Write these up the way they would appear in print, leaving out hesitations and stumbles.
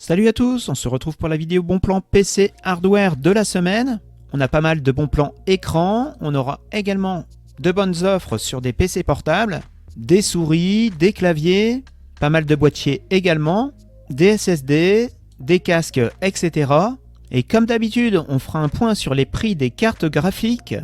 Salut à tous, on se retrouve pour la vidéo bon plan PC hardware de la semaine. On a pas mal de bons plans écran, on aura également de bonnes offres sur des PC portables, des souris, des claviers, pas mal de boîtiers également, des SSD, des casques, etc. Et comme d'habitude, on fera un point sur les prix des cartes graphiques.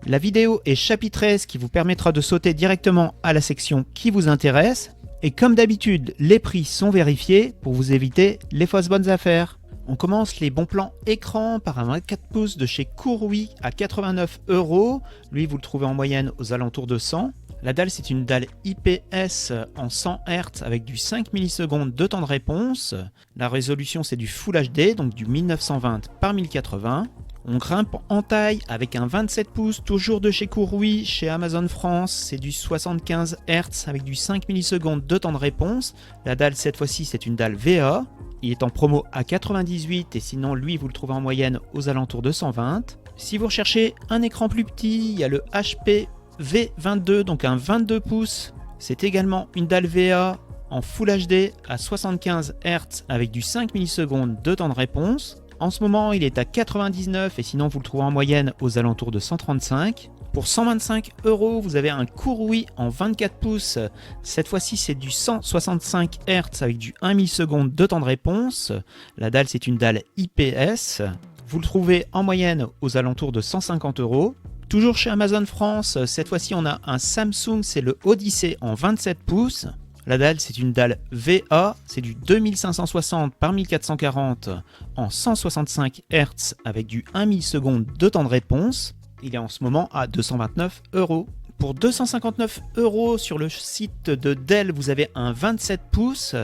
La vidéo est chapitrée, ce qui vous permettra de sauter directement à la section qui vous intéresse. Et comme d'habitude, les prix sont vérifiés pour vous éviter les fausses bonnes affaires. On commence les bons plans écran par un 24 pouces de chez Courui à 89 €. Lui, vous le trouvez en moyenne aux alentours de 100. La dalle, c'est une dalle IPS en 100 Hz avec du 5 millisecondes de temps de réponse. La résolution, c'est du Full HD, donc du 1920 par 1080. On grimpe en taille avec un 27 pouces, toujours de chez Courui, chez Amazon France. C'est du 75 Hz avec du 5 millisecondes de temps de réponse. La dalle, cette fois-ci, c'est une dalle VA. Il est en promo à 98 et sinon, lui, vous le trouvez en moyenne aux alentours de 120. Si vous recherchez un écran plus petit, il y a le HP V22, donc un 22 pouces. C'est également une dalle VA en Full HD à 75 Hz avec du 5 millisecondes de temps de réponse. En ce moment, il est à 99 et sinon vous le trouvez en moyenne aux alentours de 135. Pour 125 €, vous avez un Courui en 24 pouces. Cette fois-ci, c'est du 165 Hz avec du 1 milliseconde de temps de réponse. La dalle, c'est une dalle IPS. Vous le trouvez en moyenne aux alentours de 150 €. Toujours chez Amazon France, cette fois-ci, on a un Samsung, c'est le Odyssey en 27 pouces. La dalle, c'est une dalle VA, c'est du 2560 par 1440 en 165 Hz avec du 1 milliseconde de temps de réponse. Il est en ce moment à 229 €. Pour 259 € sur le site de Dell, vous avez un 27 pouces.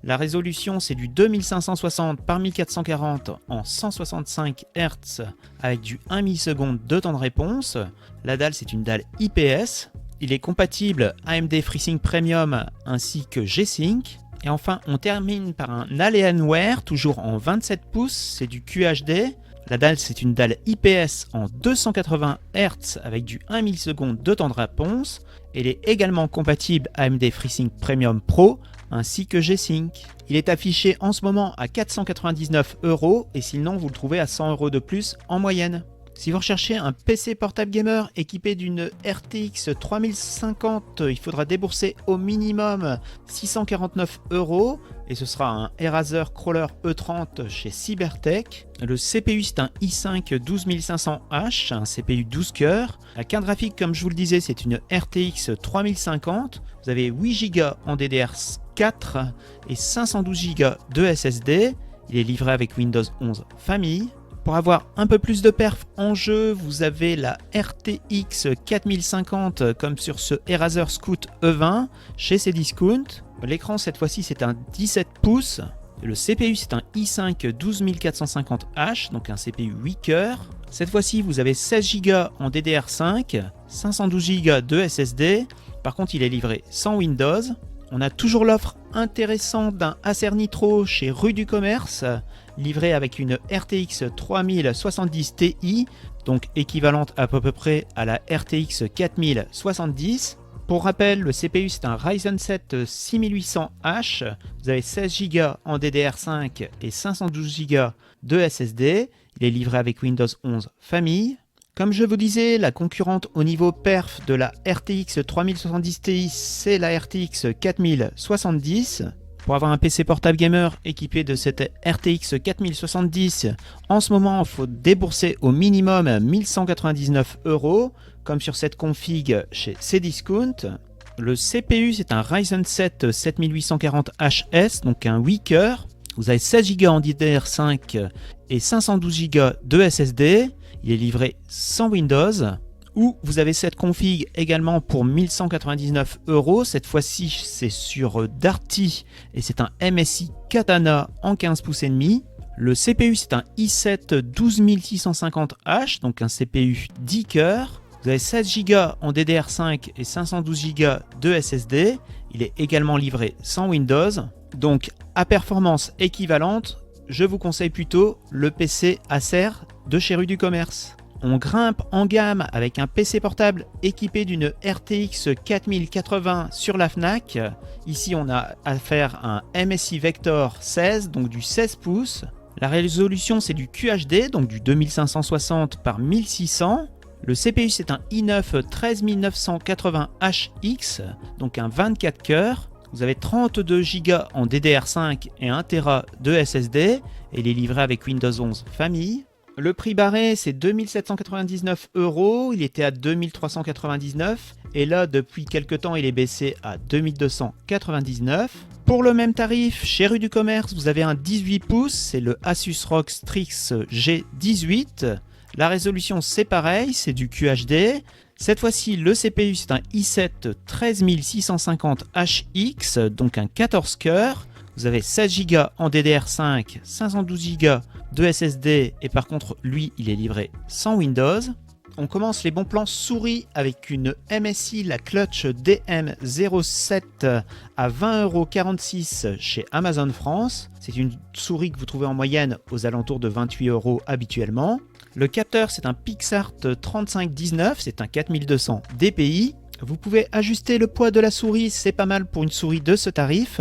La résolution, c'est du 2560 par 1440 en 165 Hz avec du 1 milliseconde de temps de réponse. La dalle, c'est une dalle IPS. Il est compatible AMD FreeSync Premium ainsi que G-Sync. Et enfin, on termine par un Alienware, toujours en 27 pouces, c'est du QHD. La dalle, c'est une dalle IPS en 280 Hz avec du 1 milliseconde de temps de réponse. Elle est également compatible AMD FreeSync Premium Pro ainsi que G-Sync. Il est affiché en ce moment à 499 € et sinon vous le trouvez à 100 € de plus en moyenne. Si vous recherchez un PC portable gamer équipé d'une RTX 3050, il faudra débourser au minimum 649 € et ce sera un Razer Crawler E30 chez Cybertech. Le CPU, c'est un i5 12500H, un CPU 12 cœurs. La carte graphique, comme je vous le disais, c'est une RTX 3050. Vous avez 8 Go en DDR4 et 512 Go de SSD. Il est livré avec Windows 11 Famille. Pour avoir un peu plus de perf en jeu, vous avez la RTX 4050 comme sur ce Razer Scout E20 chez Cdiscount. L'écran cette fois-ci c'est un 17 pouces. Le CPU c'est un i5 12450H, donc un CPU 8 cœurs. Cette fois-ci vous avez 16 Go en DDR5, 512 Go de SSD. Par contre il est livré sans Windows. On a toujours l'offre intéressante d'un Acer Nitro chez Rue du Commerce, livré avec une RTX 3070 Ti, donc équivalente à peu près à la RTX 4070. Pour rappel, le CPU c'est un Ryzen 7 6800H, vous avez 16 Go en DDR5 et 512 Go de SSD, il est livré avec Windows 11 Famille. Comme je vous disais, la concurrente au niveau perf de la RTX 3070 Ti, c'est la RTX 4070. Pour avoir un PC portable gamer équipé de cette RTX 4070, en ce moment, il faut débourser au minimum 1199 €, comme sur cette config chez Cdiscount. Le CPU, c'est un Ryzen 7 7840HS, donc un 8 cœurs. Vous avez 16 Go en DDR5 et 512 Go de SSD. Il est livré sans Windows. Ou vous avez cette config également pour 1199 €. Cette fois-ci, c'est sur Darty et c'est un MSI Katana en 15 pouces et demi. Le CPU, c'est un i7 12650H, donc un CPU 10 cœurs. Vous avez 16 Go en DDR5 et 512 Go de SSD. Il est également livré sans Windows. Donc, à performance équivalente, je vous conseille plutôt le PC Acer de chez Rue du Commerce. On grimpe en gamme avec un PC portable équipé d'une RTX 4080 sur la Fnac. Ici, on a affaire à un MSI Vector 16, donc du 16 pouces. La résolution, c'est du QHD, donc du 2560 par 1600. Le CPU, c'est un i9 13980HX, donc un 24 cœurs. Vous avez 32 Go en DDR5 et 1 Tera de SSD. Et il est livré avec Windows 11 Famille. Le prix barré, c'est 2799 €. Il était à 2399. Et là, depuis quelques temps, il est baissé à 2299. Pour le même tarif, chez Rue du Commerce, vous avez un 18 pouces. C'est le Asus ROG Strix G18. La résolution, c'est pareil, c'est du QHD. Cette fois-ci, le CPU, c'est un i7 13650HX, donc un 14 cœurs. Vous avez 16 Go en DDR5, 512 Go de SSD, et par contre, lui, il est livré sans Windows. On commence les bons plans souris avec une MSI, la Clutch DM07 à 20,46 € chez Amazon France. C'est une souris que vous trouvez en moyenne aux alentours de 28 € habituellement. Le capteur, c'est un PixArt 3519, c'est un 4200 dpi. Vous pouvez ajuster le poids de la souris, c'est pas mal pour une souris de ce tarif.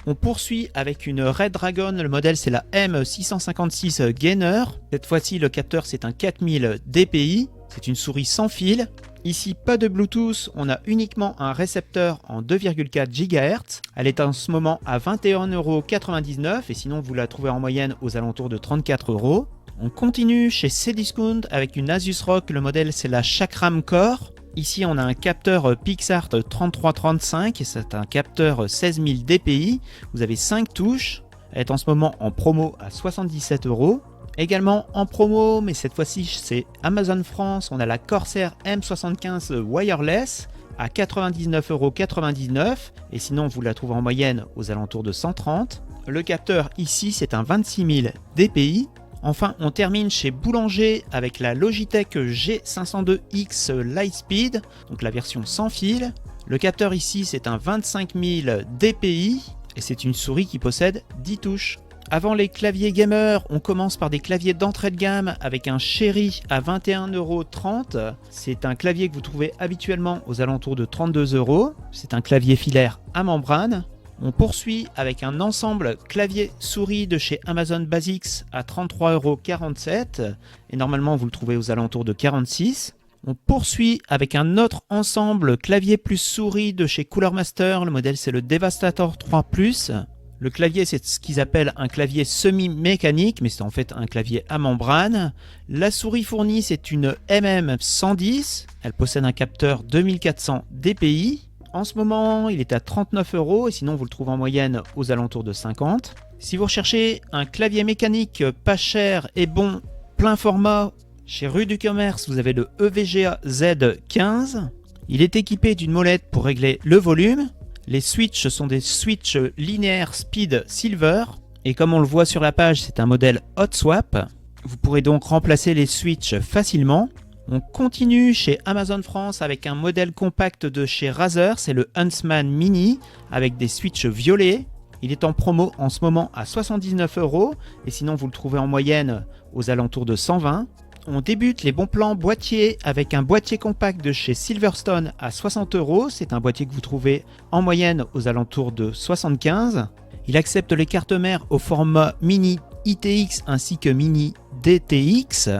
On poursuit avec une Red Dragon, le modèle c'est la M656 Gainer. Cette fois-ci, le capteur, c'est un 4000 dpi. C'est une souris sans fil. Ici, pas de Bluetooth, on a uniquement un récepteur en 2,4 GHz. Elle est en ce moment à 21,99 € et sinon vous la trouvez en moyenne aux alentours de 34 €. On continue chez Cdiscount avec une Asus ROG, le modèle c'est la Chakram Core. Ici on a un capteur PixArt 3335 et c'est un capteur 16000 dpi. Vous avez 5 touches. Elle est en ce moment en promo à 77 €. Également en promo, mais cette fois-ci c'est Amazon France, on a la Corsair M75 Wireless à 99,99 € et sinon vous la trouvez en moyenne aux alentours de 130. Le capteur ici c'est un 26000 dpi. Enfin on termine chez Boulanger avec la Logitech G502X Lightspeed, donc la version sans fil. Le capteur ici c'est un 25000 dpi et c'est une souris qui possède 10 touches. Avant les claviers gamer, on commence par des claviers d'entrée de gamme avec un Cherry à 21,30 €. C'est un clavier que vous trouvez habituellement aux alentours de 32 €. C'est un clavier filaire à membrane. On poursuit avec un ensemble clavier-souris de chez Amazon Basics à 33,47 € et normalement vous le trouvez aux alentours de 46 €. On poursuit avec un autre ensemble clavier plus souris de chez Cooler Master, le modèle c'est le Devastator 3+. Le clavier, c'est ce qu'ils appellent un clavier semi-mécanique, mais c'est en fait un clavier à membrane. La souris fournie, c'est une MM110. Elle possède un capteur 2400 dpi. En ce moment, il est à 39 € et sinon, vous le trouvez en moyenne aux alentours de 50. Si vous recherchez un clavier mécanique pas cher et bon, plein format, chez Rue du Commerce, vous avez le EVGA Z15. Il est équipé d'une molette pour régler le volume. Les switches sont des switches linéaires Speed Silver et comme on le voit sur la page, c'est un modèle Hot Swap. Vous pourrez donc remplacer les switches facilement. On continue chez Amazon France avec un modèle compact de chez Razer, c'est le Huntsman Mini avec des switches violets. Il est en promo en ce moment à 79 € et sinon vous le trouvez en moyenne aux alentours de 120. On débute les bons plans boîtiers avec un boîtier compact de chez Silverstone à 60 €. C'est un boîtier que vous trouvez en moyenne aux alentours de 75. Il accepte les cartes mères au format mini ITX ainsi que mini DTX.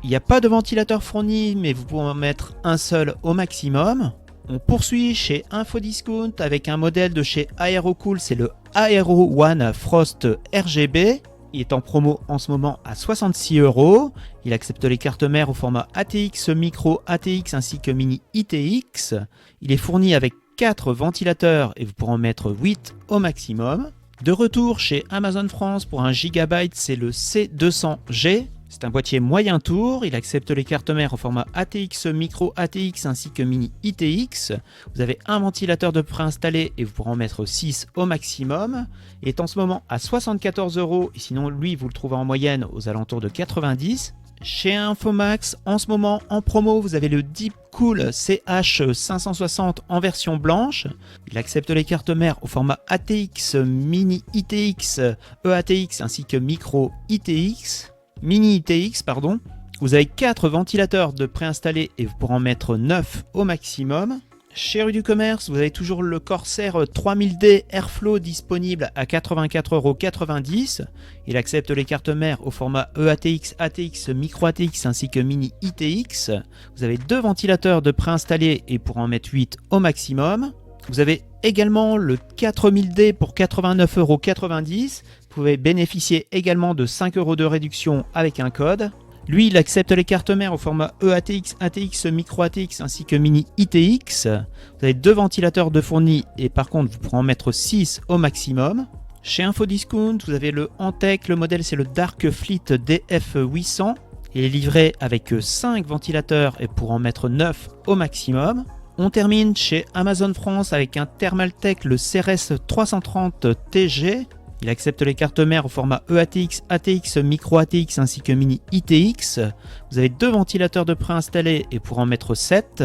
Il n'y a pas de ventilateur fourni, mais vous pouvez en mettre un seul au maximum. On poursuit chez Infodiscount avec un modèle de chez Aerocool, c'est le Aero One Frost RGB. Il est en promo en ce moment à 66 €. Il accepte les cartes mères au format ATX, Micro ATX ainsi que Mini ITX. Il est fourni avec 4 ventilateurs et vous pourrez en mettre 8 au maximum. De retour chez Amazon France pour un gigabyte, c'est le C200G. C'est un boîtier moyen tour, il accepte les cartes mères au format ATX, Micro ATX ainsi que Mini ITX. Vous avez un ventilateur de préinstallé et vous pourrez en mettre 6 au maximum. Il est en ce moment à 74 € et sinon lui vous le trouvez en moyenne aux alentours de 90. Chez Infomax, en ce moment en promo, vous avez le Deepcool CH560 en version blanche. Il accepte les cartes mères au format ATX, Mini ITX, EATX ainsi que Micro ITX. Mini ITX, pardon. Vous avez 4 ventilateurs de préinstallés et vous pourrez en mettre 9 au maximum. Chez Rue du Commerce, vous avez toujours le Corsair 3000D Airflow disponible à 84,90 €. Il accepte les cartes mères au format EATX, ATX, Micro ATX ainsi que Mini ITX. Vous avez 2 ventilateurs de préinstallés et pour en mettre 8 au maximum. Vous avez également le 4000D pour 89,90 €. Vous pouvez bénéficier également de 5 € de réduction avec un code. Lui, il accepte les cartes mères au format EATX, ATX, Micro ATX ainsi que Mini ITX. Vous avez 2 ventilateurs de fournis et par contre, vous pourrez en mettre 6 au maximum. Chez Infodiscount, vous avez le Antec, le modèle c'est le Dark Fleet DF800. Il est livré avec 5 ventilateurs et pour en mettre 9 au maximum. On termine chez Amazon France avec un Thermaltake, le CRS 330 TG. Il accepte les cartes mères au format EATX, ATX, Micro ATX ainsi que Mini ITX. Vous avez 2 ventilateurs de préinstallés et pour en mettre 7.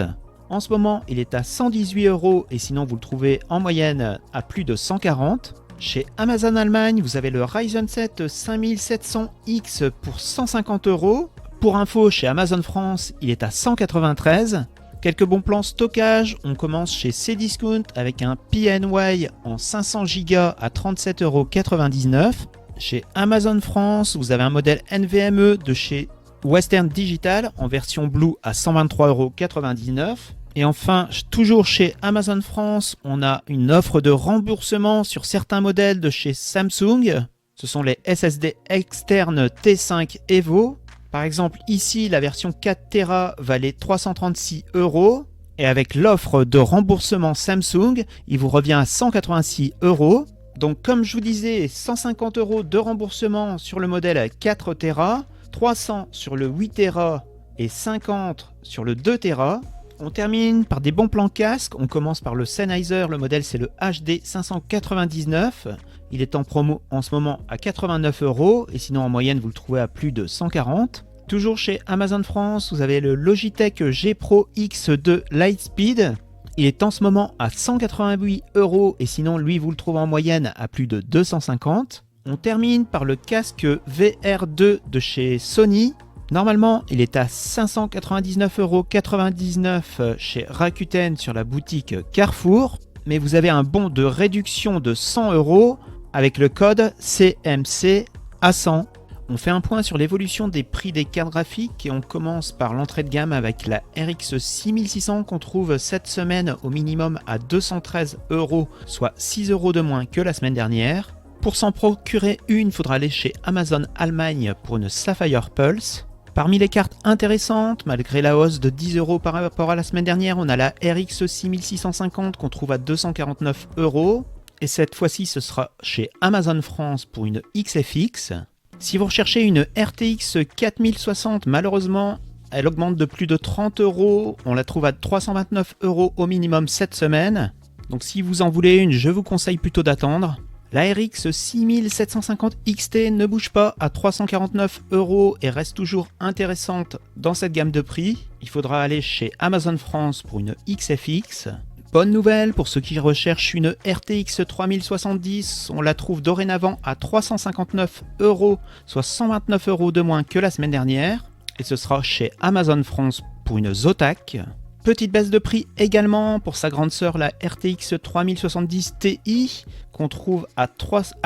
En ce moment, il est à 118 € et sinon vous le trouvez en moyenne à plus de 140. Chez Amazon Allemagne, vous avez le Ryzen 7 5700X pour 150 €. Pour info, chez Amazon France, il est à 193. Quelques bons plans stockage, on commence chez Cdiscount avec un PNY en 500 Go à 37,99 €. Chez Amazon France, vous avez un modèle NVMe de chez Western Digital en version Blue à 123,99 €. Et enfin, toujours chez Amazon France, on a une offre de remboursement sur certains modèles de chez Samsung. Ce sont les SSD externes T5 Evo. Par exemple, ici, la version 4 Tera valait 336 € et avec l'offre de remboursement Samsung, il vous revient à 186 €. Donc, comme je vous disais, 150 € de remboursement sur le modèle 4 Tera, 300 sur le 8 Tera et 50 sur le 2 Tera. On termine par des bons plans casques. On commence par le Sennheiser, le modèle c'est le HD 599. Il est en promo en ce moment à 89 € et sinon en moyenne vous le trouvez à plus de 140. Toujours chez Amazon France, vous avez le Logitech G Pro X2 Lightspeed. Il est en ce moment à 188 € et sinon lui vous le trouvez en moyenne à plus de 250. On termine par le casque VR2 de chez Sony. Normalement, il est à 599,99 € chez Rakuten sur la boutique Carrefour, mais vous avez un bon de réduction de 100 € avec le code CMC à 100. On fait un point sur l'évolution des prix des cartes graphiques et on commence par l'entrée de gamme avec la RX 6600 qu'on trouve cette semaine au minimum à 213 €, soit 6 € de moins que la semaine dernière. Pour s'en procurer une, il faudra aller chez Amazon Allemagne pour une Sapphire Pulse. Parmi les cartes intéressantes, malgré la hausse de 10 € par rapport à la semaine dernière, on a la RX 6650 qu'on trouve à 249 €. Et cette fois-ci, ce sera chez Amazon France pour une XFX. Si vous recherchez une RTX 4060, malheureusement, elle augmente de plus de 30 €. On la trouve à 329 € au minimum cette semaine. Donc si vous en voulez une, je vous conseille plutôt d'attendre. La RX 6750 XT ne bouge pas à 349 € et reste toujours intéressante dans cette gamme de prix. Il faudra aller chez Amazon France pour une XFX. Bonne nouvelle pour ceux qui recherchent une RTX 3070, on la trouve dorénavant à 359 €, soit 129 € de moins que la semaine dernière. Et ce sera chez Amazon France pour une Zotac. Petite baisse de prix également pour sa grande sœur, la RTX 3070 Ti, qu'on trouve à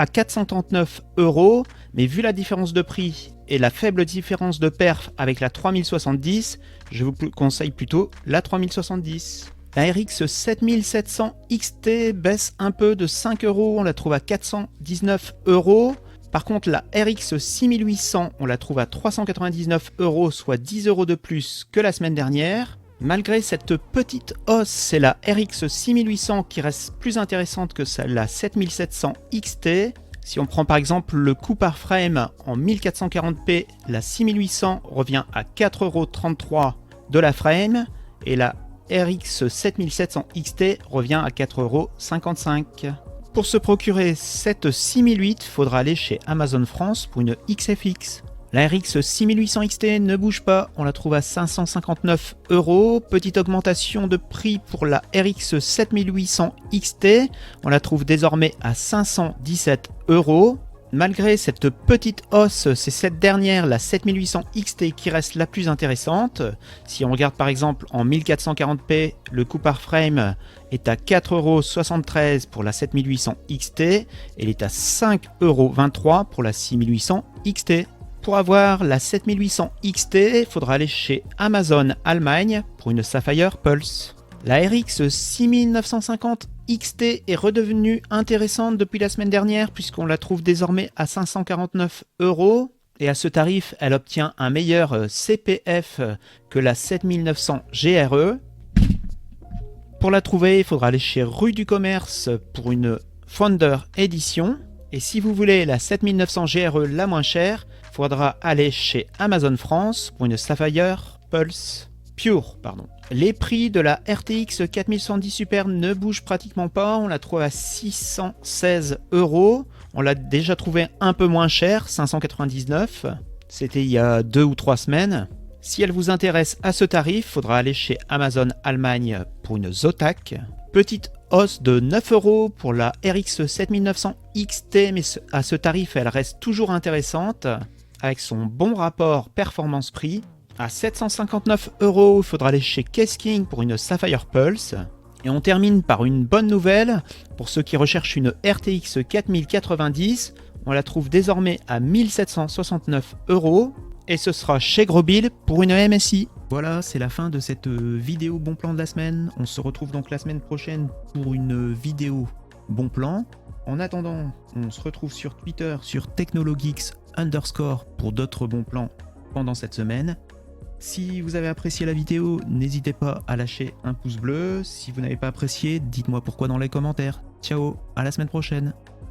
439 €. Mais vu la différence de prix et la faible différence de perf avec la 3070, je vous conseille plutôt la 3070. La RX 7700 XT baisse un peu de 5 €, on la trouve à 419 €. Par contre, la RX 6800, on la trouve à 399 €, soit 10 € de plus que la semaine dernière. Malgré cette petite hausse, c'est la RX 6800 qui reste plus intéressante que la 7700 XT. Si on prend par exemple le coût par frame en 1440p, la 6800 revient à 4,33 € de la frame et la RX 7700 XT revient à 4,55 €. Pour se procurer cette 6008, il faudra aller chez Amazon France pour une XFX. La RX 6800 XT ne bouge pas, on la trouve à 559 €. Petite augmentation de prix pour la RX 7800 XT, on la trouve désormais à 517 €. Malgré cette petite hausse, c'est cette dernière, la 7800 XT, qui reste la plus intéressante. Si on regarde par exemple en 1440p, le coût par frame est à 4,73 € pour la 7800 XT et il est à 5,23 € pour la 6800 XT. Pour avoir la 7800 XT, il faudra aller chez Amazon Allemagne pour une Sapphire Pulse. La RX 6950 XT est redevenue intéressante depuis la semaine dernière puisqu'on la trouve désormais à 549 € et à ce tarif elle obtient un meilleur CPF que la 7900 GRE. Pour la trouver, il faudra aller chez Rue du Commerce pour une Founder Edition et si vous voulez la 7900 GRE la moins chère, il faudra aller chez Amazon France pour une Sapphire Pulse Pure. Les prix de la RTX 4110 Super ne bougent pratiquement pas, on la trouve à 616 €. On l'a déjà trouvé un peu moins cher, 599. C'était il y a 2 ou 3 semaines. Si elle vous intéresse à ce tarif, il faudra aller chez Amazon Allemagne pour une Zotac. Petite hausse de 9 € pour la RX 7900 XT, mais à ce tarif, elle reste toujours intéressante avec son bon rapport performance-prix. À 759 €, il faudra aller chez Kesking pour une Sapphire Pulse. Et on termine par une bonne nouvelle pour ceux qui recherchent une RTX 4090. On la trouve désormais à 1769 € et ce sera chez Grosbill pour une MSI. Voilà, c'est la fin de cette vidéo bon plan de la semaine. On se retrouve donc la semaine prochaine pour une vidéo bon plan. En attendant, on se retrouve sur Twitter sur Technologeeks_ pour d'autres bons plans pendant cette semaine. Si vous avez apprécié la vidéo, n'hésitez pas à lâcher un pouce bleu. Si vous n'avez pas apprécié, dites-moi pourquoi dans les commentaires. Ciao, à la semaine prochaine.